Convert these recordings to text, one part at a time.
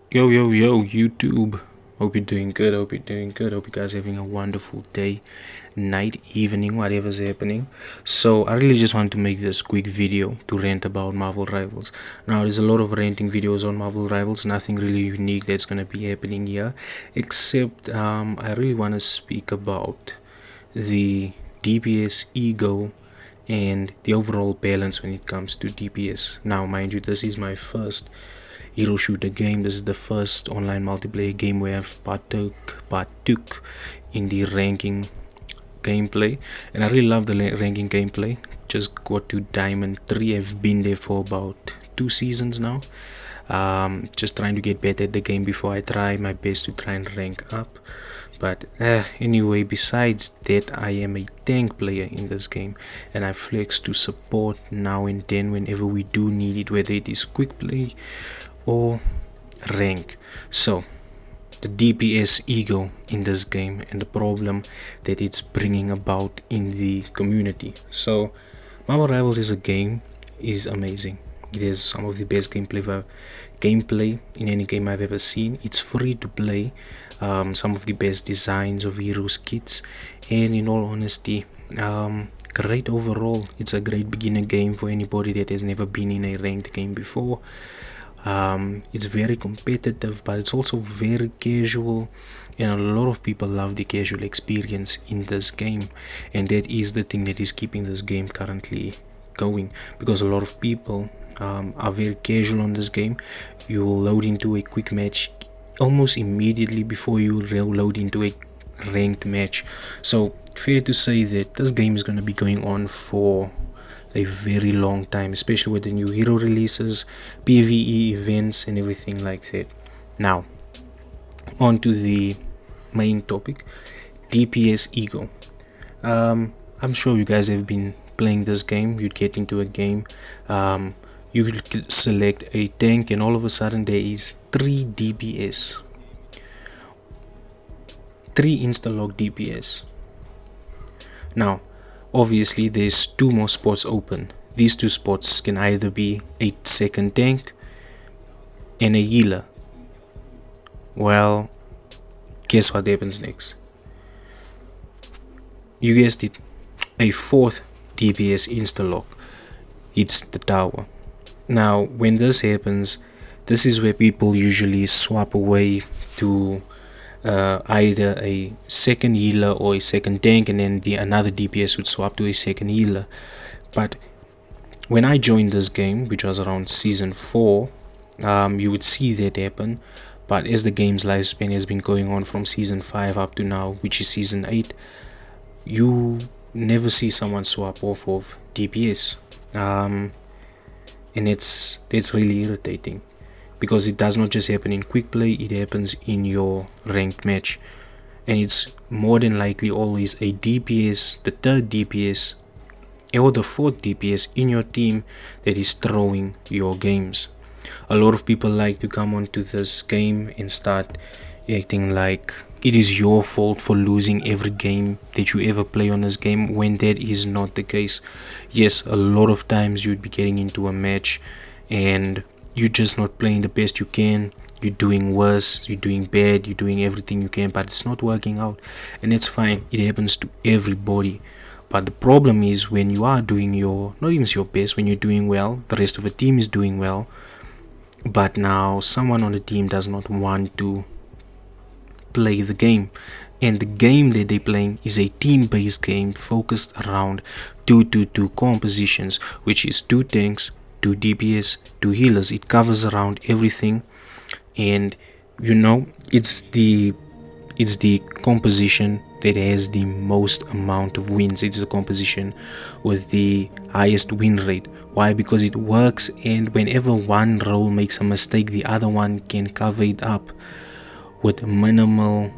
Yo, YouTube. Hope you're doing good. Hope you guys are having a wonderful day, night, evening, whatever's happening. So, I really just want to make this quick video to rant about Marvel Rivals. Now, there's a lot of ranting videos on Marvel Rivals, nothing really unique that's gonna be happening here, except I really want to speak about the DPS ego and the overall balance when it comes to DPS. Now, mind you, this is my first hero shooter game. This is the first online multiplayer game where I've partook in the ranking gameplay, and I really love the ranking gameplay. Just got to Diamond 3. I've been there for about 2 seasons now. Just trying to get better at the game before I try my best to try and rank up. But anyway, besides that, I am a tank player in this game, and I flex to support now and then whenever we do need it, whether it is quick play or rank. So the DPS ego in this game and the problem that it's bringing about in the community. So Marvel Rivals is a game, is amazing. It has some of the best gameplay in any game I've ever seen. It's free to play. Some of the best designs of heroes kits, and in all honesty, great overall. It's a great beginner game for anybody that has never been in a ranked game before. It's very competitive, but it's also very casual, and a lot of people love the casual experience in this game, and that is the thing that is keeping this game currently going, because a lot of people are very casual on this game. You will load into a quick match almost immediately before you load into a ranked match. So fair to say that this game is going to be going on for a very long time, especially with the new hero releases, PvE events, and everything like that. Now, on to the main topic, DPS ego. I'm sure you guys have been playing this game. You'd get into a game, you could select a tank, and all of a sudden there is 3 DPS, 3 insta-log DPS. Now, obviously there's 2 more spots open. These 2 spots can either be a second tank and a healer. Well, guess what happens next? You guessed it, a 4th DPS insta-lock. It's the tower. Now, when this happens, this is where people usually swap away to either a second healer or a second tank, and then another DPS would swap to a second healer. But when I joined this game, which was around season 4, you would see that happen. But as the game's lifespan has been going on from season 5 up to now, which is season 8, you never see someone swap off of DPS. And that's really irritating, because it does not just happen in quick play, it happens in your ranked match, and it's more than likely always a DPS, the 3rd DPS or the 4th DPS in your team that is throwing your games. A lot of people like to come onto this game and start acting like it is your fault for losing every game that you ever play on this game, when that is not the case. Yes, a lot of times you'd be getting into a match and you're just not playing the best you can. You're doing worse, you're doing bad, you're doing everything you can, but it's not working out, and it's fine. It happens to everybody. But the problem is when you are doing not even your best, when you're doing well, the rest of the team is doing well, but now someone on the team does not want to play the game, and the game that they're playing is a team-based game focused around 2-2-2 compositions, which is 2 tanks, 2 DPS, 2 healers. It covers around everything, and it's the composition that has the most amount of wins. It's the composition with the highest win rate. Why? Because it works, and whenever one role makes a mistake, the other one can cover it up with minimal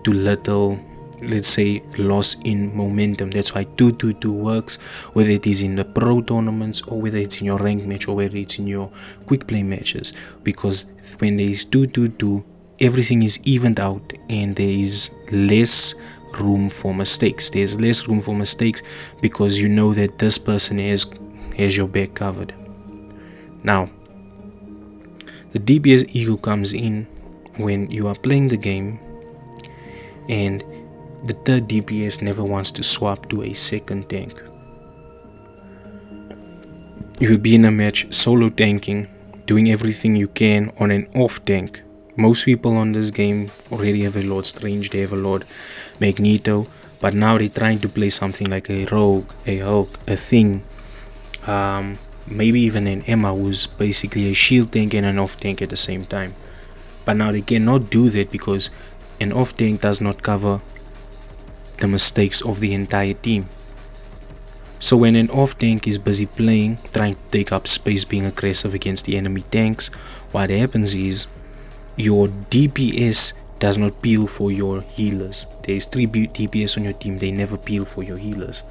to little, let's say, loss in momentum. That's why 2-2-2 works, whether it is in the pro tournaments or whether it's in your ranked match or whether it's in your quick play matches, because when there is 2-2-2, everything is evened out and there is less room for mistakes. There's less room for mistakes because you know that this person has your back covered. Now, The DPS ego comes in when you are playing the game and the third DPS never wants to swap to a second tank. You will be in a match solo tanking, doing everything you can on an off tank. Most people on this game already have a Lord Strange, they have a Lord Magneto, but now they're trying to play something like a Rogue, a Hulk, a Thing, maybe even an Emma, who's basically a shield tank and an off tank at the same time. But now they cannot do that because an off tank does not cover the mistakes of the entire team. So when an off tank is busy playing, trying to take up space, being aggressive against the enemy tanks, what happens is your DPS does not peel for your healers. There's 3 DPS on your team, they never peel for your healers.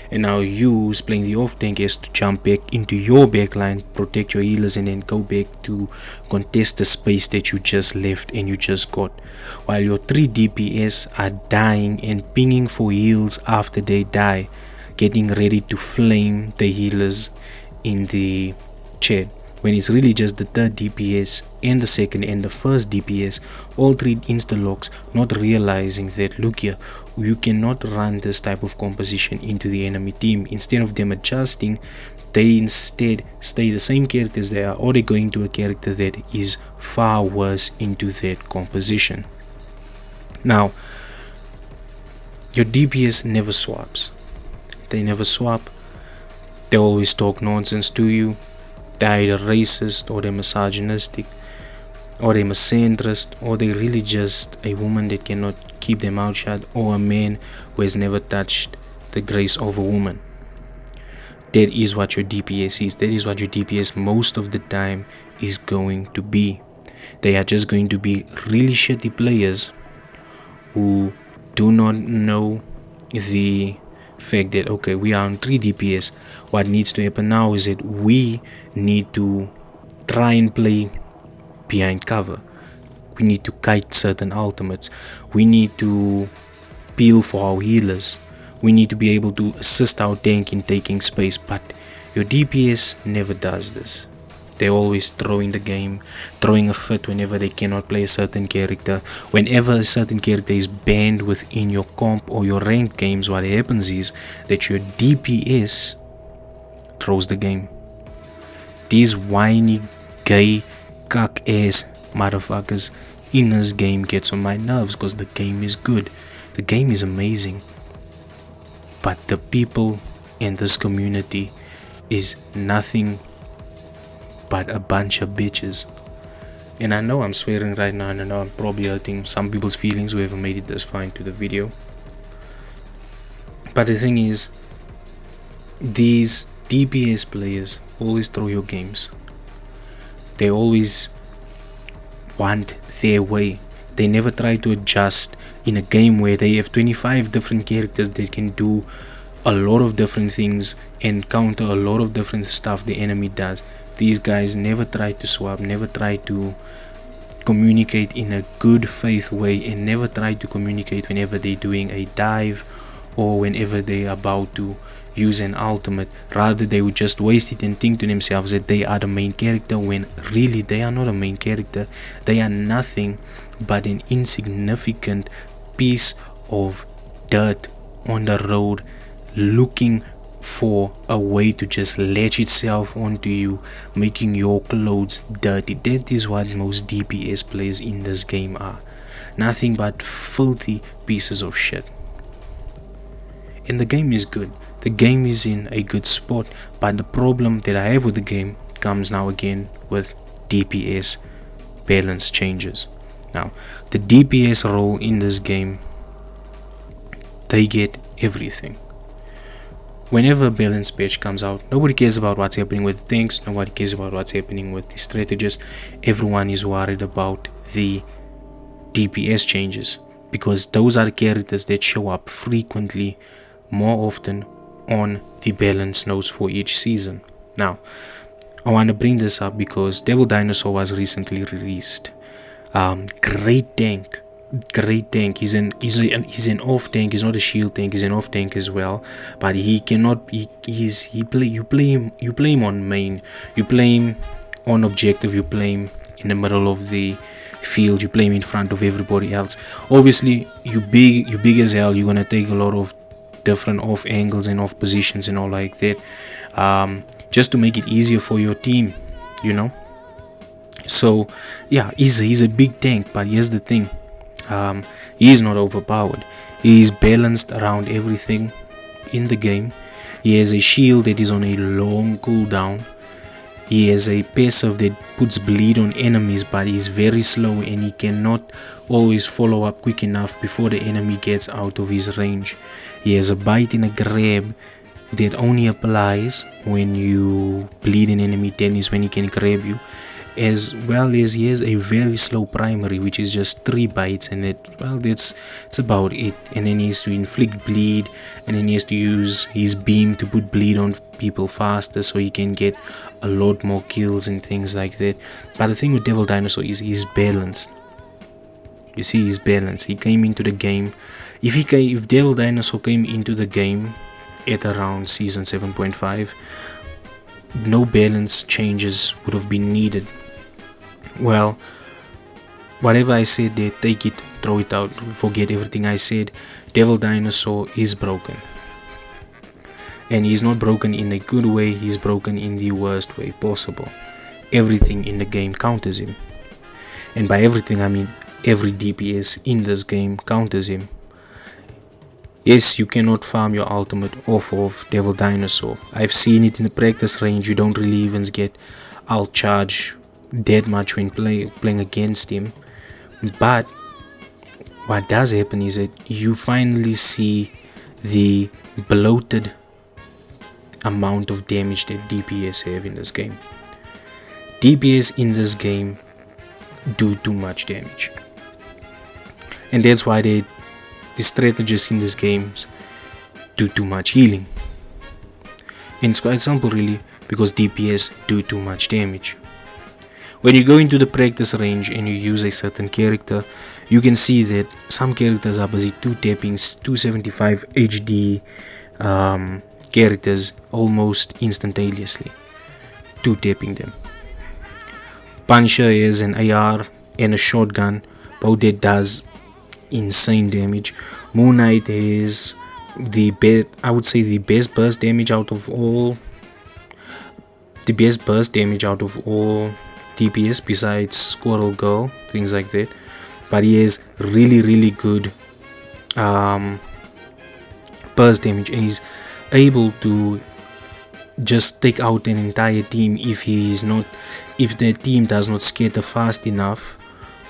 And now you, who's playing the off tank, has to jump back into your backline, protect your healers, and then go back to contest the space that you just left and you just got. While your 3 DPS are dying and pinging for heals after they die, getting ready to flame the healers in the chat, when it's really just the third DPS and the second and the first DPS, all 3 insta-locks, not realizing that, look here, you cannot run this type of composition into the enemy team. Instead of them adjusting, they instead stay the same characters they are, or they're going to a character that is far worse into that composition. Now, your DPS never swaps. They never swap. They always talk nonsense to you. They're either racist, or they're misogynistic, or they're misandrist, or they're really just a woman that cannot keep their mouth shut, or a man who has never touched the grace of a woman. That is what your DPS is. That is what your DPS most of the time is going to be. They are just going to be really shitty players who do not know the fact that, okay, we are on 3 DPS. What needs to happen now is that we need to try and play behind cover. We need to kite certain ultimates. We need to peel for our healers. We need to be able to assist our tank in taking space. But your DPS never does this. They're always throwing the game, throwing a fit whenever they cannot play a certain character. Whenever a certain character is banned within your comp or your ranked games, what happens is that your DPS throws the game. These whiny, gay, cuck-ass motherfuckers in this game gets on my nerves because the game is good. The game is amazing. But the people in this community is nothing but a bunch of bitches. And I know I'm swearing right now, and I know I'm probably hurting some people's feelings who haven't made it this far into the video. But the thing is, these DPS players always throw your games. They always want their way. They never try to adjust in a game where they have 25 different characters that can do a lot of different things and counter a lot of different stuff the enemy does. These guys never try to swap, never try to communicate in a good faith way, and never try to communicate whenever they're doing a dive or whenever they're about to use an ultimate. Rather, they would just waste it and think to themselves that they are the main character, when really they are not a main character. They are nothing but an insignificant piece of dirt on the road, looking for a way to just latch itself onto you, making your clothes dirty. That is what most DPS players in this game are. Nothing but filthy pieces of shit. And the game is good. The game is in a good spot, but the problem that I have with the game comes now again with DPS balance changes. Now, the DPS role in this game, they get everything. Whenever a balance patch comes out, nobody cares about what's happening with the tanks, nobody cares about what's happening with the strategists. Everyone is worried about the DPS changes, because those are the characters that show up frequently, more often on the balance notes for each season. Now, I want to bring this up because Devil Dinosaur was recently released. Great tank. He's an off tank. He's not a shield tank. He's an off tank as well. But he cannot. You play him on main. You play him on objective. You play him in the middle of the field. You play him in front of everybody else. Obviously, you big as hell. You're gonna take a lot of different off angles and off positions and all like that, just to make it easier for your team, you know. So yeah, he's a big tank, but here's the thing, he is not overpowered. He is balanced around everything in the game. He has a shield that is on a long cooldown. He has a passive that puts bleed on enemies, but he's very slow and he cannot always follow up quick enough before the enemy gets out of his range. He has a bite and a grab that only applies when you bleed an enemy, then is when he can grab you. As well as he has a very slow primary, which is just 3 bites, and that's about it. And then he has to inflict bleed, and then he has to use his beam to put bleed on people faster, so he can get a lot more kills and things like that. But the thing with Devil Dinosaur is he's balanced. You see, he's balanced. He came into the game. If Devil Dinosaur came into the game at around season 7.5, no balance changes would have been needed. Well, whatever I said there, take it, throw it out, forget everything I said. Devil Dinosaur is broken. And he's not broken in a good way, he's broken in the worst way possible. Everything in the game counters him. And by everything I mean every DPS in this game counters him. Yes, you cannot farm your ultimate off of Devil Dinosaur. I've seen it in the practice range. You don't really even get out charge that much when playing against him. But what does happen is that you finally see the bloated amount of damage that DPS have in this game. DPS in this game do too much damage. And that's why the strategists in these games do too much healing. And it's quite simple really, because DPS do too much damage. When you go into the practice range and you use a certain character, you can see that some characters are busy 2-tapping 275 HD characters almost instantaneously. 2-tapping them. Punisher is an AR and a shotgun, both that does insane damage. Moon Knight is the best, I would say the best burst damage out of all DPS besides Squirrel Girl, things like that. But he has really good burst damage, and he's able to just take out an entire team if the team does not scatter fast enough,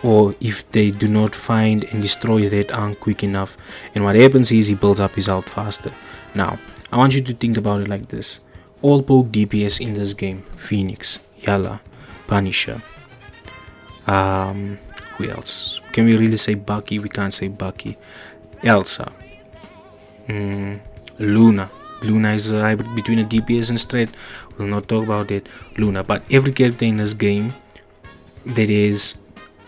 or if they do not find and destroy that arm quick enough. And what happens is he builds up his health faster. Now I want you to think about it like this: all poke DPS in this game, Phoenix, Yala, Punisher, who else? Can we really say Bucky? We can't say Bucky. Elsa, Luna is a hybrid between a DPS and Strat. We'll not talk about it. Luna. But every character in this game that is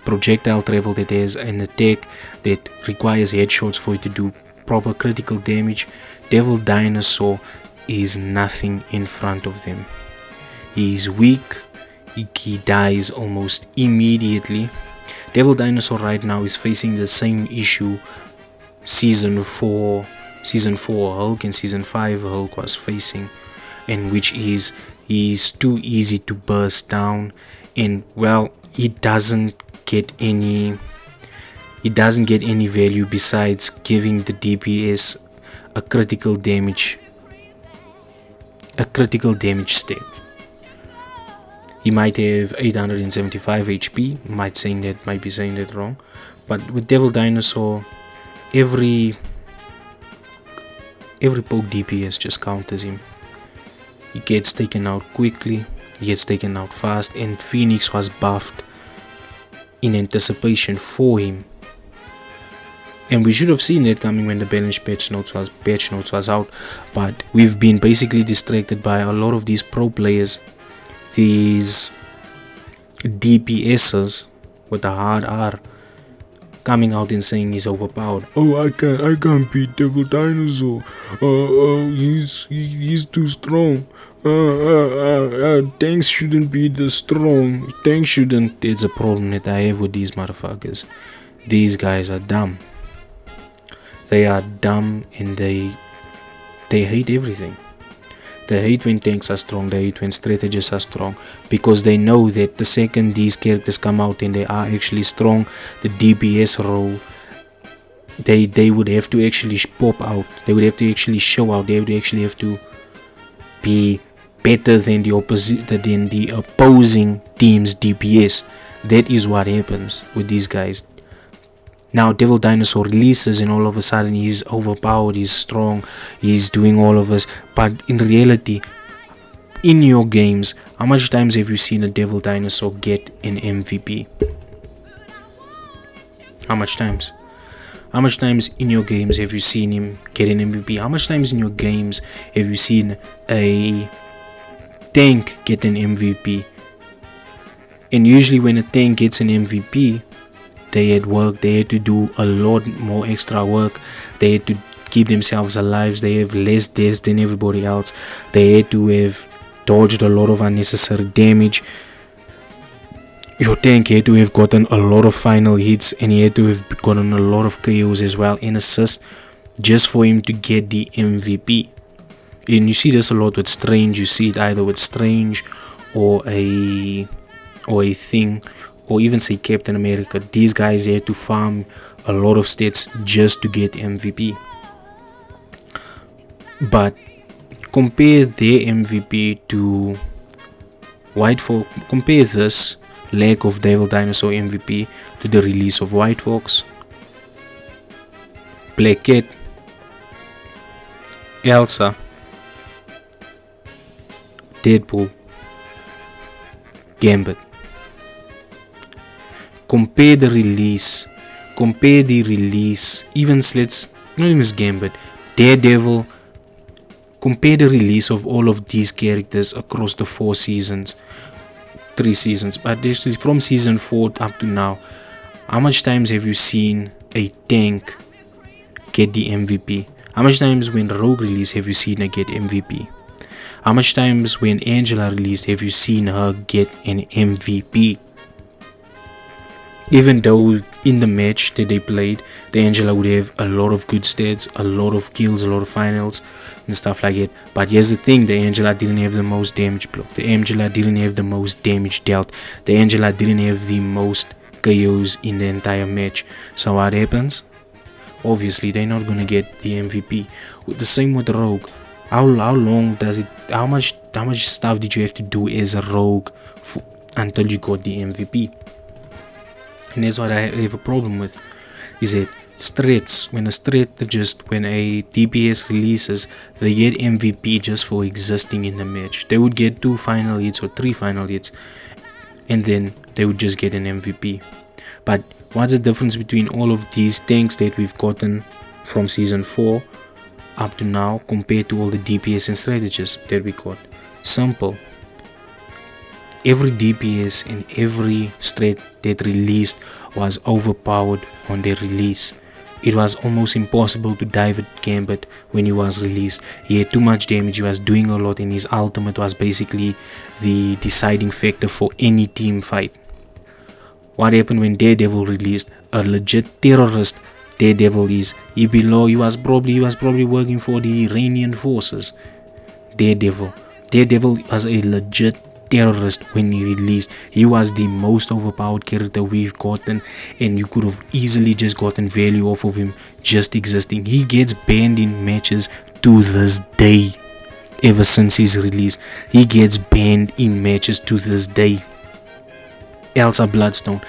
projectile travel, that is an attack that requires headshots for you to do proper critical damage, Devil Dinosaur is nothing in front of them. He is weak. He dies almost immediately. Devil Dinosaur right now is facing the same issue Season 4 Hulk and Season 5 Hulk was facing, and which is he's too easy to burst down, and well, he doesn't get any value besides giving the DPS a critical damage step. He might have 875 HP, might be saying that wrong, but with Devil Dinosaur, every poke DPS just counters him. He gets taken out quickly, he gets taken out fast, and Phoenix was buffed in anticipation for him. And we should have seen that coming when the balance patch notes was out, but we've been basically distracted by a lot of these pro players, these DPSs with a hard R, coming out and saying he's overpowered. Oh, I can't beat Devil Dinosaur. He's too strong. Tanks shouldn't be this strong. Tanks shouldn't. It's a problem that I have with these motherfuckers. These guys are dumb. They are dumb and they hate everything. They hate when tanks are strong. They hate when strategists are strong, because they know that the second these characters come out and they are actually strong, the DPS role, they would have to actually pop out. They would have to actually show out. They would actually have to be better than the opposing team's DPS. That is what happens with these guys. Now Devil Dinosaur releases and all of a sudden he's overpowered, he's strong, he's doing all of this. But in reality, in your games, how much times have you seen a Devil Dinosaur get an MVP? How much times? How much times in your games have you seen him get an MVP? How much times in your games have you seen a tank get an MVP? And usually when a tank gets an MVP, they had work, they had to do a lot more extra work, they had to keep themselves alive, they have less deaths than everybody else, they had to have dodged a lot of unnecessary damage. Your tank had to have gotten a lot of final hits, and he had to have gotten a lot of KOs as well and assists, just for him to get the MVP. And you see this a lot with Strange. You see it either with Strange or a Thing, or even say Captain America. These guys had to farm a lot of stats just to get MVP. But compare their MVP to White Fox. Compare this lack of Devil Dinosaur MVP to the release of White Fox, Black Cat, Elsa, Deadpool, Gambit. Compare the release, even let's not even Gambit, Daredevil. Compare the release of all of these characters across the 3 seasons, but actually from season 4 up to now. How much times have you seen a tank get the MVP? How much times when Rogue released have you seen her get MVP? How much times when Angela released have you seen her get an MVP? Even though in the match that they played, the Angela would have a lot of good stats, a lot of kills, a lot of finals and stuff like it. But here's the thing, the Angela didn't have the most damage blocked. The Angela didn't have the most damage dealt. The Angela didn't have the most KOs in the entire match. So what happens? Obviously, they're not going to get the MVP. The same with Rogue. How long does it, how much stuff did you have to do as a Rogue until you got the MVP? And that's what I have a problem with, is that strats, when a DPS releases, they get MVP just for existing in the match. They would get 2 final hits or 3 final hits, and then they would just get an MVP. But what's the difference between all of these tanks that we've gotten from season 4 up to now compared to all the DPS and strategists that we got? Simple. Every DPS and every strat that released was overpowered on their release. It was almost impossible to dive at Gambit when he was released. He had too much damage, he was doing a lot, and his ultimate was basically the deciding factor for any team fight. What happened when Daredevil released? A legit terrorist Daredevil is. He was probably working for the Iranian forces. Daredevil was a legit terrorist when he released. He was the most overpowered character we've gotten, and you could have easily just gotten value off of him just existing. He gets banned in matches to this day. Ever since his release, he gets banned in matches to this day. Elsa Bloodstone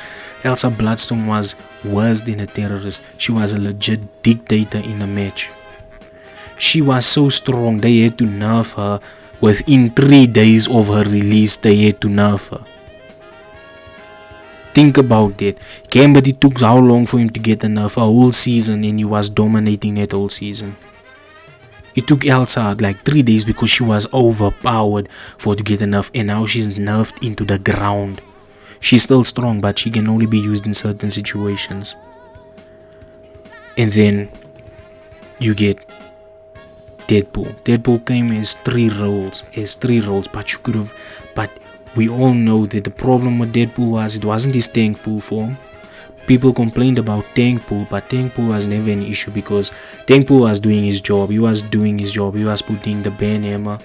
was worse than a terrorist. She was a legit dictator in a match. She was so strong, they had to nerf her. Within 3 days of her release, they had to nerf her. Think about that. Gambit, it took how long for him to get a nerf? A whole season, and he was dominating that whole season. It took Elsa like 3 days because she was overpowered for to get a nerf, and now she's nerfed into the ground. She's still strong, but she can only be used in certain situations. And then you get Deadpool. Deadpool came as three roles, but you could have, but we all know that the problem with Deadpool was it wasn't his tank pool form. People complained about tank pool, but tank pool was never an issue because tank pool was doing his job. He was putting the ban hammer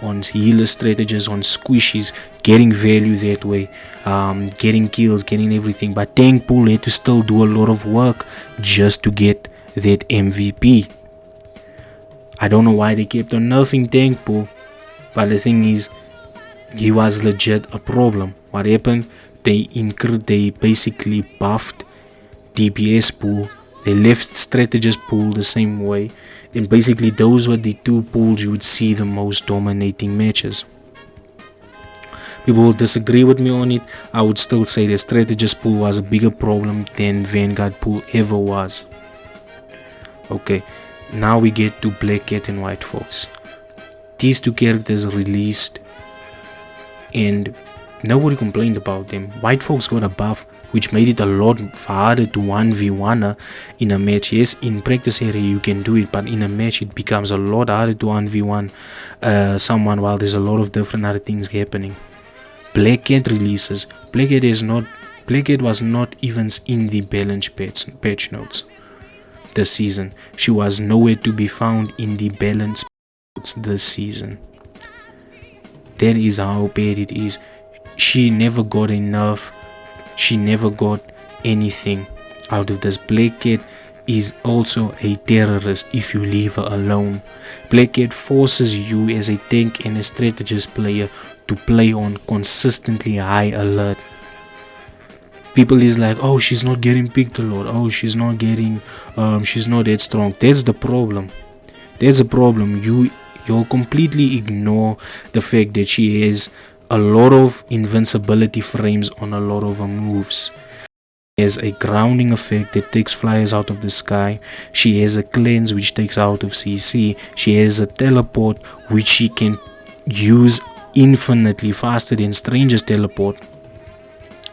on healer strategies, on squishies, getting value that way, getting kills, getting everything. But tank pool had to still do a lot of work just to get that MVP. I don't know why they kept on nerfing tank pool, but the thing is, he was legit a problem. What happened? They basically buffed DPS pool. They left strategist pool the same way, and basically those were the two pools you would see the most dominating matches. People will disagree with me on it. I would still say the strategist pool was a bigger problem than Vanguard pool ever was. Okay, now we get to Black Cat and White Fox. These two characters released and nobody complained about them. White Fox got a buff which made it a lot harder to 1v1 in a match. Yes, in practice area you can do it, but in a match it becomes a lot harder to 1v1 someone while there's a lot of different other things happening. Black Cat releases. Black Cat was not even in the balance patch notes this season. She was nowhere to be found in the balance notes this season. That is how bad it is. She never got enough. She never got anything out of this. Black Cat is also a terrorist if you leave her alone. Black Cat forces you as a tank and a strategist player to play on consistently high alert. People is like, oh, she's not getting picked a lot. Oh, she's not getting, she's not that strong. That's the problem. There's a problem. You'll completely ignore the fact that she has a lot of invincibility frames on a lot of her moves. She has a grounding effect that takes flyers out of the sky. She has a cleanse which takes out of CC. She has a teleport which she can use infinitely faster than Stranger's teleport.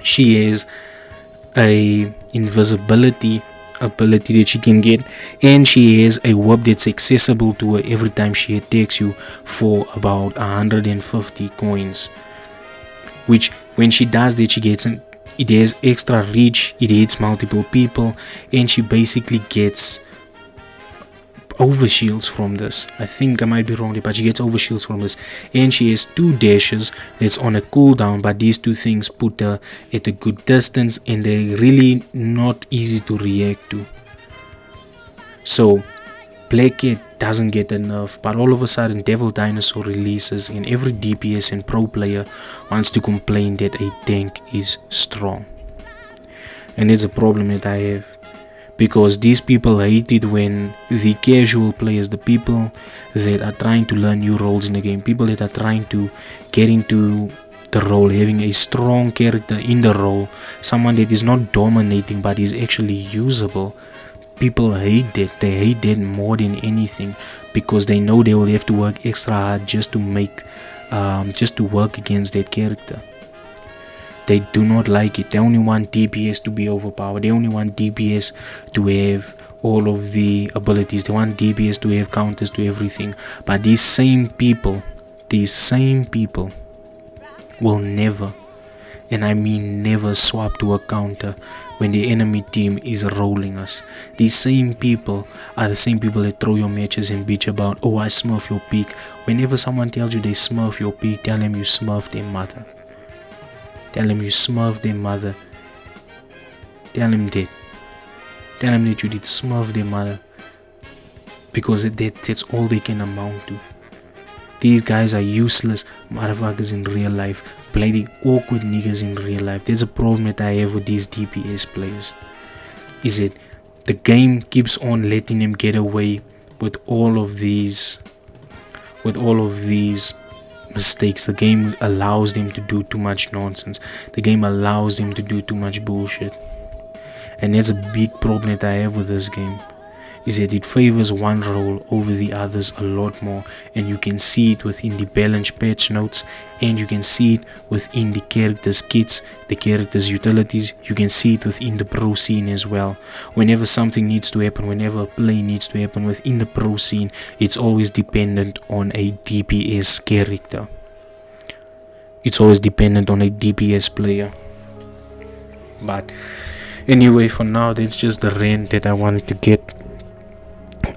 She has a invisibility ability that she can get, and she has a whip that's accessible to her every time she attacks you for about 150 coins, which when she does that she gets it has extra reach, it hits multiple people, and she basically gets overshields from this. I think I might be wrong there, but she gets overshields from this, and she has two dashes that's on a cooldown, but these two things put her at a good distance and they're really not easy to react to. So Black Cat doesn't get enough, but all of a sudden Devil Dinosaur releases and every DPS and pro player wants to complain that a tank is strong. And it's a problem that I have, because these people hate it when the casual players, the people that are trying to learn new roles in the game, people that are trying to get into the role, having a strong character in the role, someone that is not dominating but is actually usable, people hate that. They hate that more than anything, because they know they will have to work extra hard just to work against that character. They do not like it. They only want DPS to be overpowered. They only want DPS to have all of the abilities. They want DPS to have counters to everything. But these same people will never, and I mean never, swap to a counter when the enemy team is rolling us. These same people are the same people that throw your matches and bitch about, oh, I smurf your peak. Whenever someone tells you they smurf your peak, tell them you smurf their mother. Tell them you smurf their mother. Tell them that. Tell them that you did smurf their mother. Because that's all they can amount to. These guys are useless motherfuckers in real life. Bloody awkward niggas in real life. There's a problem that I have with these DPS players. Is that the game keeps on letting them get away with all of these mistakes. The game allows them to do too much nonsense. The game allows them to do too much bullshit. And that's a big problem that I have with this game. is that it favors one role over the others a lot more, and you can see it within the balance patch notes, and you can see it within the characters kits, the characters utilities. You can see it within the pro scene as well. Whenever something needs to happen, whenever a play needs to happen within the pro scene, it's always dependent on a DPS character. It's always dependent on a DPS player. But anyway, for now, that's just the rant that I wanted to get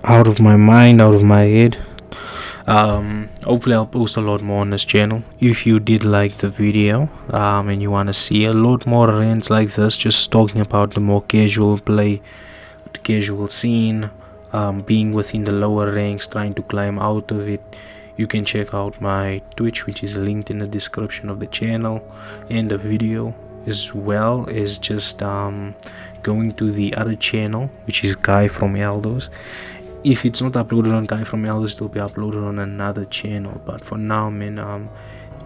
out of my mind, out of my head. Hopefully I'll post a lot more on this channel. If you did like the video and you want to see a lot more rants like this, just talking about the more casual play, the casual scene, being within the lower ranks, trying to climb out of it, you can check out my Twitch, which is linked in the description of the channel and the video, as well as just going to the other channel, which is Guy from Eldos. If it's not uploaded on Guy from Eldos, it will be uploaded on another channel. But for now, man,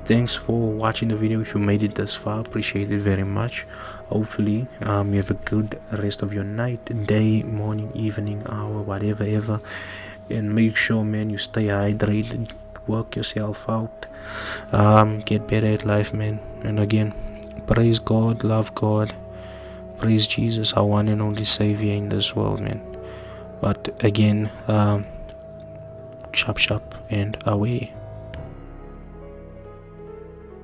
thanks for watching the video. If you made it this far, appreciate it very much. Hopefully you have a good rest of your night, day, morning, evening, hour, whatever ever, and make sure, man, you stay hydrated, work yourself out, get better at life, man. And again, praise God, love God, praise Jesus, our one and only Savior in this world, man. But again, chop chop and away.